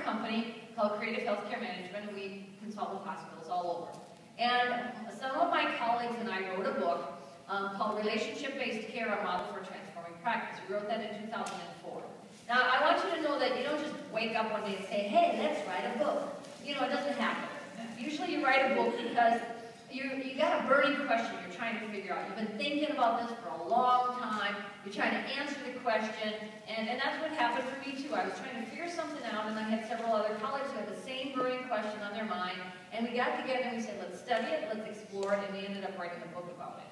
company called Creative Healthcare Management, and we consult with hospitals all over. And some of my colleagues and I wrote a book called Relationship-Based Care, a Model for Transforming Practice. We wrote that in 2004. Now, I want you to know that you don't just wake up one day and say, hey, let's write a book. You know, it doesn't happen. Usually you write a book because you got a burning question you're trying to figure out. You've been thinking about this for a long time. You're trying to answer the question, and that's what happened for me too. I was trying to figure something out, and I had several other colleagues who had the same burning question on their mind, and we got together and we said, let's study it, let's explore it, and we ended up writing a book about it.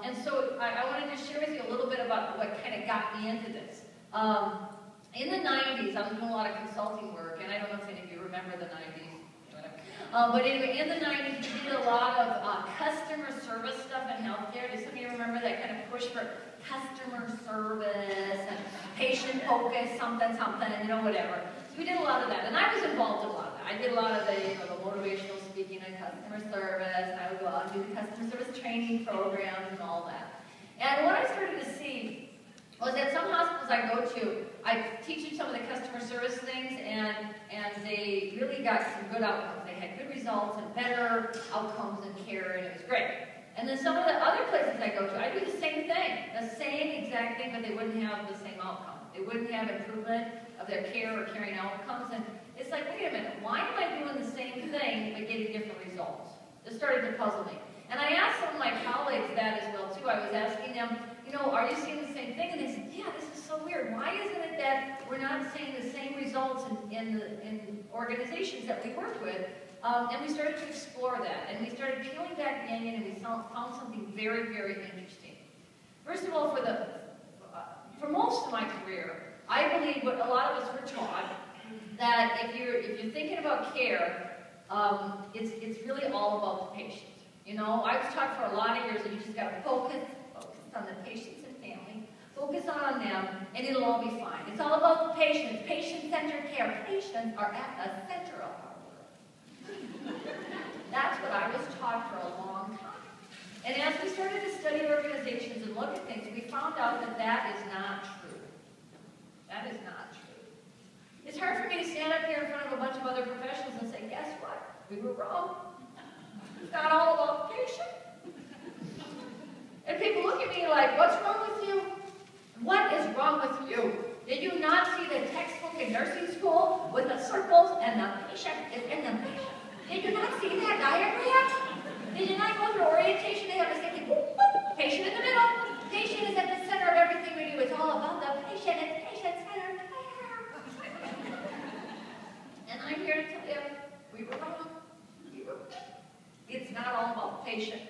And so I wanted to share with you a little bit about what kind of got me into this. In the 90s, I was doing a lot of consulting work, and I don't know if any of you remember the 90s. But anyway, in the 90s, we did a lot of customer service stuff in healthcare. Do some of you remember that kind of push for customer service and patient focus, something, you know, whatever. So we did a lot of that, and I was involved in a lot of that. I did a lot of the, you know, the motivational speaking on customer service, and I would go out and do the customer service training programs and all that. And what I started to see was that some hospitals I go to, I teach them some of the customer service things, and they really got some good outcomes. They had good results and better outcomes and care, and it was great. And then some of the other places I go to, I do the same thing, the same exact thing, but they wouldn't have the same outcome. They wouldn't have improvement of their care or caring outcomes, and it's like, wait a minute, why am I doing the same thing but getting different results? This started to puzzle me. And I asked some of my colleagues that as well, too. I was asking them, you know, are you seeing the same thing? And they said, yeah, this is so weird. Why isn't it that we're not seeing the same results in organizations that we work with? And we started to explore that. And we started peeling back the onion, and we found something very, very interesting. First of all, for most of my career, I believe what a lot of us were taught, that if you're thinking about care, it's really all about the patient. You know, I was taught for a lot of years that you just got to focus on the patients and family, focus on them, and it'll all be fine. It's all about the patients, patient-centered care. Patients are at the center of our work. That's what I was taught for a long time. And as we started to study organizations and look at things, we found out that that is not true. That is not true. It's hard for me to stand up here in front of a bunch of other professionals and say, guess what? We were wrong. It's not all about the patient. And people look at me like, what's wrong with you? What is wrong with you? Did you not see the textbook in nursing school with the circles and the patient is in the patient? Did you not see that diagram? Did you not go through orientation? They have a saying, patient in the middle. Patient is at the center of everything we do. It's all about the patient. It's patient-centered care. And I'm here to tell you, we were wrong. It's not all about the patient.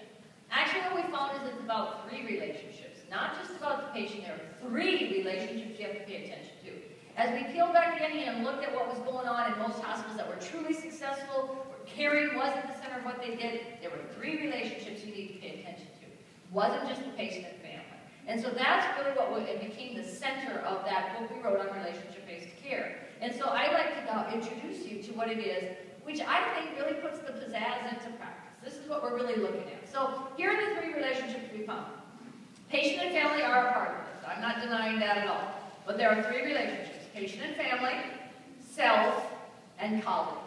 Actually, what we found is it's about three relationships. Not just about the patient. There are three relationships you have to pay attention to. As we peeled back the onion and looked at what was going on in most hospitals that were truly successful, where caring was at the center of what they did, there were three relationships you need to pay attention to. It wasn't just the patient and family. And so that's really what it became the center of that book we wrote on relationship-based care. And so I'd like to now introduce you to what it is, which I think really puts the pizzazz into practice. This is what we're really looking at. So here are the three relationships we found. Patient and family are a part of this. I'm not denying that at all. But there are three relationships: patient and family, self, and colleague.